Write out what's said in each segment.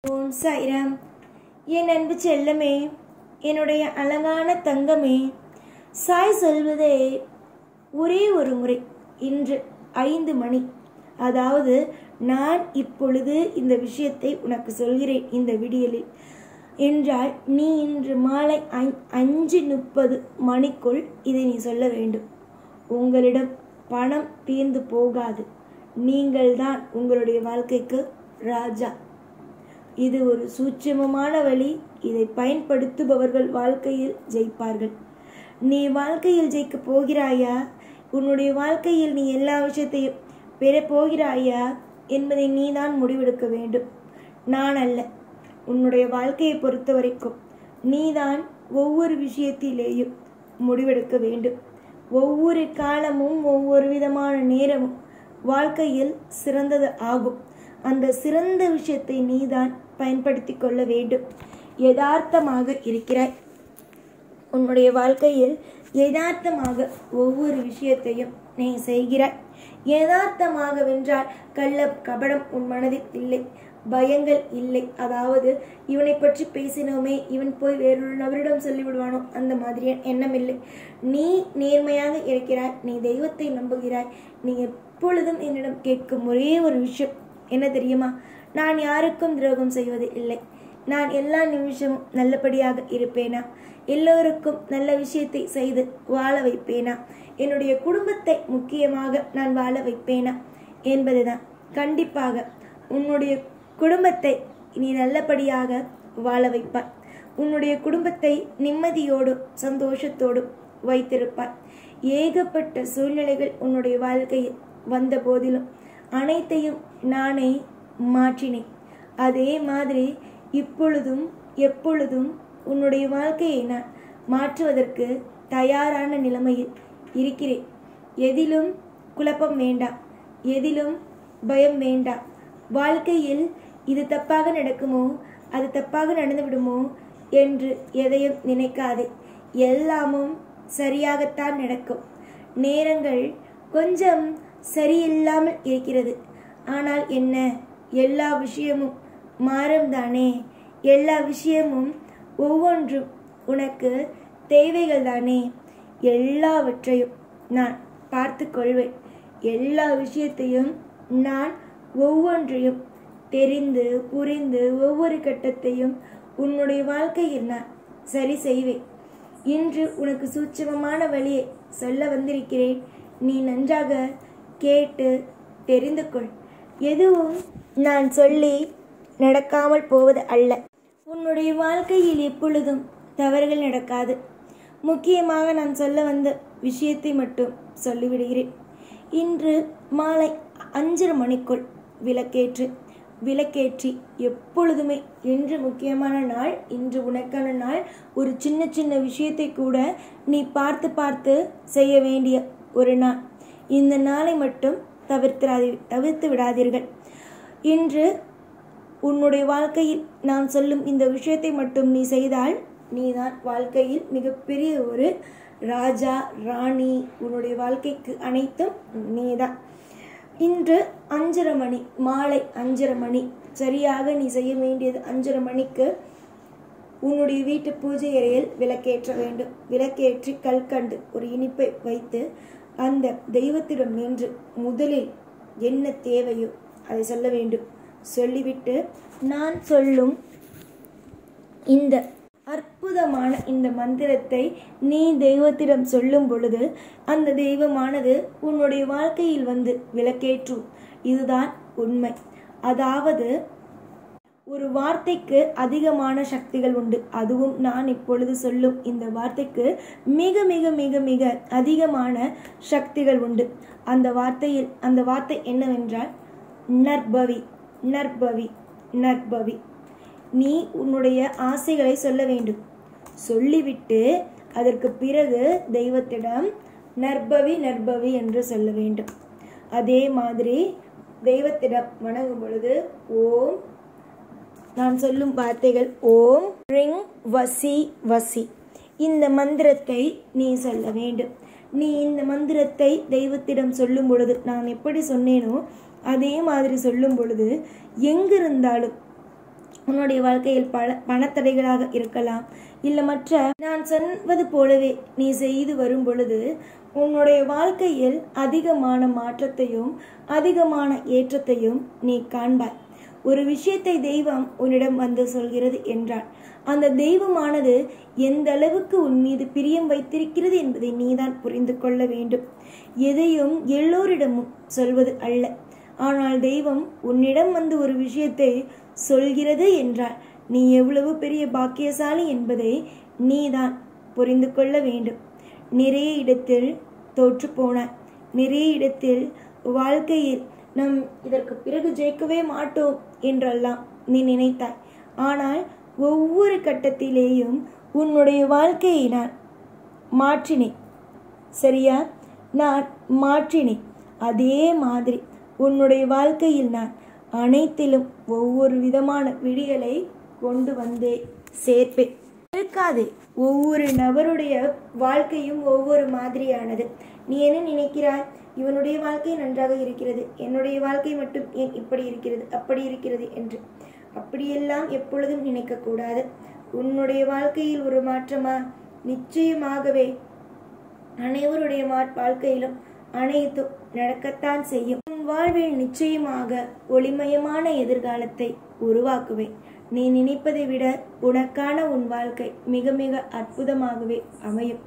ஓம் சாய்ராம். என் அன்பு செல்லமே, என்னுடைய அழகான தங்கமே, சாய் சொல்வதே ஒரே ஒரு முறை. இன்று 5 மணி, அதாவது நான் இப்பொழுது இந்த விஷயத்தை உனக்கு சொல்கிறேன் இந்த விடியலில் என்றால் நீ இன்று மாலை 5:30 மணிக்குள் இதை நீ சொல்ல வேண்டும். உங்களிடம் பணம் தீர்ந்து போகாது. நீங்கள்தான் உங்களுடைய வாழ்க்கைக்கு ராஜா. இது ஒரு சூட்சமமான வழி. இதை பயன்படுத்துபவர்கள் வாழ்க்கையில் ஜெயிப்பார்கள். நீ வாழ்க்கையில் ஜெயிக்க போகிறாயா? உன்னுடைய வாழ்க்கையில் நீ எல்லா விஷயத்தையும் பெற போகிறாயா என்பதை நீதான் முடிவெடுக்க வேண்டும், நான் அல்ல. உன்னுடைய வாழ்க்கையை பொறுத்த வரைக்கும் நீதான் ஒவ்வொரு விஷயத்திலேயும் முடிவெடுக்க வேண்டும். ஒவ்வொரு காலமும் ஒவ்வொரு விதமான நேரமும் வாழ்க்கையில் சிறந்தது ஆகும். அந்த சிறந்த விஷயத்தை நீதான் பயன்படுத்தி கொள்ள வேண்டும். யதார்த்தமாக இருக்கிறாய். உன்னுடைய வாழ்க்கையில் யதார்த்தமாக ஒவ்வொரு விஷயத்தையும் நீ செய்கிறாய். யதார்த்தமாக வென்றால் கள்ள கபடம் உன் மனதில் இல்லை, பயங்கள் இல்லை. அதாவது இவனை பற்றி பேசினோமே, இவன் போய் வேறொரு நபரிடம் சொல்லிவிடுவானோ, அந்த மாதிரியான எண்ணம் இல்லை. நீ நேர்மையாக இருக்கிறாய். நீ தெய்வத்தை நம்புகிறாய். நீ எப்பொழுதும் என்னிடம் கேட்கும் ஒரே ஒரு விஷயம் என்ன தெரியுமா? நான் யாருக்கும் துரோகம் செய்வது இல்லை. நான் எல்லா நிமிஷமும் நல்லபடியாக இருப்பேனா? எல்லோருக்கும் நல்ல விஷயத்தை செய்து வாழ வைப்பேனா? என்னுடைய குடும்பத்தை முக்கியமாக நான் வாழ வைப்பேனா என்பதுதான். கண்டிப்பாக உன்னுடைய குடும்பத்தை நீ நல்லபடியாக வாழ வைப்பாய். உன்னுடைய குடும்பத்தை நிம்மதியோடும் சந்தோஷத்தோடும் வைத்திருப்பாய். ஏகப்பட்ட சூழ்நிலைகள் உன்னுடைய வாழ்க்கையில் வந்த போதிலும் அனைத்தையும் நானே மாற்றினேன். அதே மாதிரி இப்பொழுதும் எப்பொழுதும் உன்னுடைய வாழ்க்கையை நான் மாற்றுவதற்கு தயாரான நிலைமையில் இருக்கிறேன். எதிலும் குழப்பம் வேண்டாம், எதிலும் பயம் வேண்டாம். வாழ்க்கையில் இது தப்பாக நடக்குமோ, அது தப்பாக நடந்து விடுமோ என்று எதையும் நினைக்காதே. எல்லாமும் சரியாகத்தான் நடக்கும். நேரங்கள் கொஞ்சம் சரியில்லாமல் இருக்கிறது. ஆனால் என்ன, எல்லா விஷயமும் மாறும் தானே. எல்லா விஷயமும் ஒவ்வொன்றும் உனக்கு தேவைகள் தானே. எல்லாவற்றையும் நான் பார்த்து கொள்வேன். எல்லா விஷயத்தையும் நான் ஒவ்வொன்றையும் தெரிந்து புரிந்து ஒவ்வொரு கட்டத்தையும் உன்னுடைய வாழ்க்கையில் நான் சரி செய்வேன். இன்று உனக்கு சூட்சமமான வழியை சொல்ல வந்திருக்கிறேன். நீ நன்றாக கேட்டு தெரிந்து கொள். எதுவும் நான் சொல்லி நடக்காமல் போவது அல்ல. உன்னுடைய வாழ்க்கையில் எப்பொழுதும் தவறுகள் நடக்காது. முக்கியமாக நான் சொல்ல வந்த விஷயத்தை மட்டும் சொல்லிவிடுகிறேன். இன்று மாலை 5:30 மணிக்குள் விளக்கேற்றி எப்பொழுதுமே, இன்று முக்கியமான நாள், இன்று உனக்கான நாள். ஒரு சின்ன சின்ன விஷயத்தை கூட நீ பார்த்து செய்ய வேண்டிய ஒரு நாள். இந்த நாளை மட்டும் தவிர்த்து விடாதீர்கள். இன்று உன்னுடைய வாழ்க்கையில் நான் சொல்லும் இந்த விஷயத்தை மட்டும் நீ செய்தால் நீதான் வாழ்க்கையில் மிகப்பெரிய ஒரு ராஜா ராணி. உன்னுடைய வாழ்க்கைக்கு அனைத்தும் நீதான். இன்று 5:30 மணி, மாலை 5:30 மணி சரியாக நீ செய்ய வேண்டியது. 5:30 மணிக்கு உன்னுடைய வீட்டு பூஜை அறையில் விளக்கேற்ற வேண்டும். விளக்கேற்றி கல்கண்டு ஒரு இனிப்பை வைத்து அந்த தெய்வத்திடம் நின்று முதலில் என்ன தேவையோ அதை சொல்ல வேண்டும். சொல்லிவிட்டு நான் சொல்லும் இந்த அற்புதமான இந்த மந்திரத்தை நீ தெய்வத்திடம் சொல்லும் பொழுது அந்த தெய்வமானது உன்னுடைய வாழ்க்கையில் வந்து விளக்கேற்றும். இதுதான் உண்மை. அதாவது ஒரு வார்த்தைக்கு அதிகமான சக்திகள் உண்டு. அதுவும் நான் இப்பொழுது சொல்லும் இந்த வார்த்தைக்கு மிக மிக மிக மிக அதிகமான சக்திகள் உண்டு. அந்த வார்த்தை என்னவென்றால் நற்பவி நற்பவி நற்பவி. நீ உன்னுடைய ஆசைகளை சொல்ல வேண்டும். சொல்லிவிட்டு அதற்கு பிறகு தெய்வத்திடம் நற்பவி நற்பவி என்று சொல்ல வேண்டும். அதே மாதிரி தெய்வத்திடம் வணங்கும் பொழுது ஓம், நான் சொல்லும் வார்த்தைகள் ஓம் ரிங் வசி வசி, இந்த மந்திரத்தை நீ சொல்ல வேண்டும். நீ இந்த மந்திரத்தை தெய்வத்திடம் சொல்லும் பொழுது நான் எப்படி சொன்னேனோ அதே மாதிரி சொல்லும் பொழுது எங்கிருந்தாலும் உன்னுடைய வாழ்க்கையில் பணத்தடைகளாக இருக்கலாம். இல்லை மற்ற நான் சொன்னது போலவே நீ செய்து வரும் பொழுது உன்னுடைய வாழ்க்கையில் அதிகமான மாற்றத்தையும் அதிகமான ஏற்றத்தையும் நீ காண்பாய். ஒரு விஷயத்தை தெய்வம் உன்னிடம் வந்து சொல்கிறது என்றால் அந்த தெய்வமானது எந்த அளவுக்கு உன் மீது பிரியம் வைத்திருக்கிறது என்பதை நீதான் புரிந்து கொள்ள வேண்டும். எதையும் எல்லோரிடமும் சொல்வது அல்ல. ஆனால் தெய்வம் உன்னிடம் வந்து ஒரு விஷயத்தை சொல்கிறது என்றால் நீ எவ்வளவு பெரிய பாக்கியசாலி என்பதை நீதான் புரிந்து கொள்ள வேண்டும். நிறைய இடத்தில் தோற்று போனாய். நிறைய இடத்தில் வாழ்க்கையில் நம் இதற்கு பிறகு ஜெயிக்கவே மாட்டோம் என்றெல்லாம் நீ நினைத்தாய். ஆனால் ஒவ்வொரு கட்டத்திலேயும் உன்னுடைய வாழ்க்கையை நான் மாற்றினேன். சரியா? நான் மாற்றினேன். அதே மாதிரி உன்னுடைய வாழ்க்கையில் நான் அனைத்திலும் ஒவ்வொரு விதமான விடியலை கொண்டு வந்தே சேர்ப்பேன். இருக்காது. ஒவ்வொரு நபருடைய வாழ்க்கையும் ஒவ்வொரு மாதிரியானது. நீ என்ன நினைக்கிறாய்? இவனுடைய வாழ்க்கை நன்றாக இருக்கிறது, என்னுடைய வாழ்க்கை மட்டும் ஏன் இப்படி இருக்கிறது அப்படி இருக்கிறது என்று. அப்படியெல்லாம் எப்பொழுதும் நினைக்கக்கூடாது. உன்னுடைய வாழ்க்கையில் ஒரு மாற்றமா? நிச்சயமாகவே அனைவருடைய வாழ்க்கையிலும் அனைத்தும் நடக்கத்தான் செய்யும். உன் வாழ்வில் நிச்சயமாக ஒளிமயமான எதிர்காலத்தை உருவாக்குவேன். நீ நினைப்பதை விட உனக்கான உன் வாழ்க்கை மிக மிக அற்புதமாகவே அமையும்.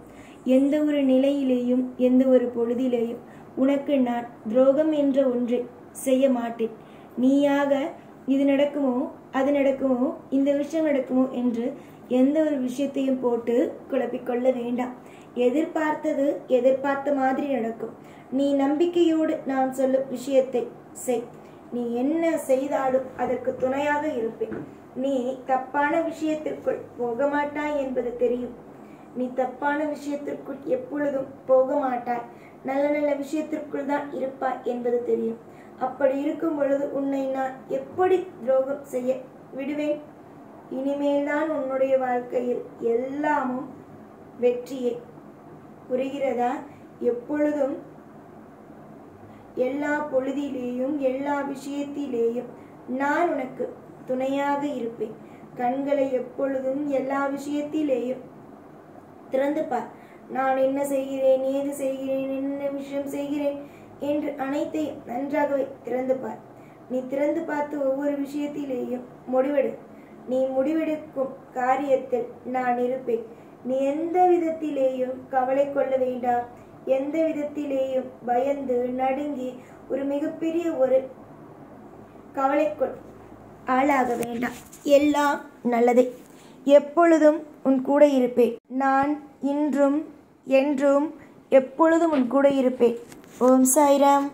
எந்த ஒரு நிலையிலேயும் எந்த ஒரு பொழுதிலேயும் உனக்கு நான் துரோகம் என்ற ஒன்றை செய்ய மாட்டேன். நீயாக இது நடக்குமோ அது நடக்குமோ இந்த விஷயம் நடக்குமோ என்று எந்த ஒரு விஷயத்தையும் போட்டு குழப்பிக்கொள்ள வேண்டாம். எதிர்பார்த்தது எதிர்பார்த்த மாதிரி நடக்கும். நீ நம்பிக்கையோடு நான் சொல்லும் விஷயத்தை செய். நீ என்ன செய்தாலும் அதற்கு துணையாக இருப்பேன். நீ தப்பான விஷயத்திற்குள் போக மாட்டாய் என்பது தெரியும். நீ தப்பான விஷயத்திற்குள் எப்பொழுதும் போக மாட்டாய். நல்ல நல்ல விஷயத்திற்குள் தான் இருப்பாய் என்பது தெரியும். அப்படி இருக்கும் பொழுது உன்னை நான் எப்படி துரோகம் செய்ய விடுவேன்? இனிமேல் தான் உன்னுடைய வாழ்க்கையில் எல்லாமும் வெற்றியே. புரிகிறதா? எப்பொழுதும் எல்லா பொழுதிலேயும் எல்லா விஷயத்திலேயும் நான் உனக்கு துணையாக இருப்பேன். கண்களை எப்பொழுதும் எல்லா விஷயத்திலேயும் திறந்து பார். நான் என்ன செய்கிறேன், ஏது செய்கிறேன், என்ன விஷயம் செய்கிறேன் என்று அனைத்தையும் நன்றாகவே திறந்து பார். நீ திறந்து பார்த்து ஒவ்வொரு விஷயத்திலேயும் முடிவெடு. நீ முடிவெடுக்கும் காரியத்தில் நான் இருப்பேன். நீ எந்த விதத்திலேயும் கவலை கொள்ள வேண்டாம். எந்த விதத்திலேயும் பயந்து நடுங்கி ஒரு மிகப்பெரிய ஒரு கவலைக்குள் ஆளாக வேண்டாம். எல்லாம் நல்லதே. எப்பொழுதும் உன் கூட இருப்பேன். நான் இன்றும் என்றும் எப்பொழுதும் உன் கூட இருப்பேன். ஓம் சாய்ராம்.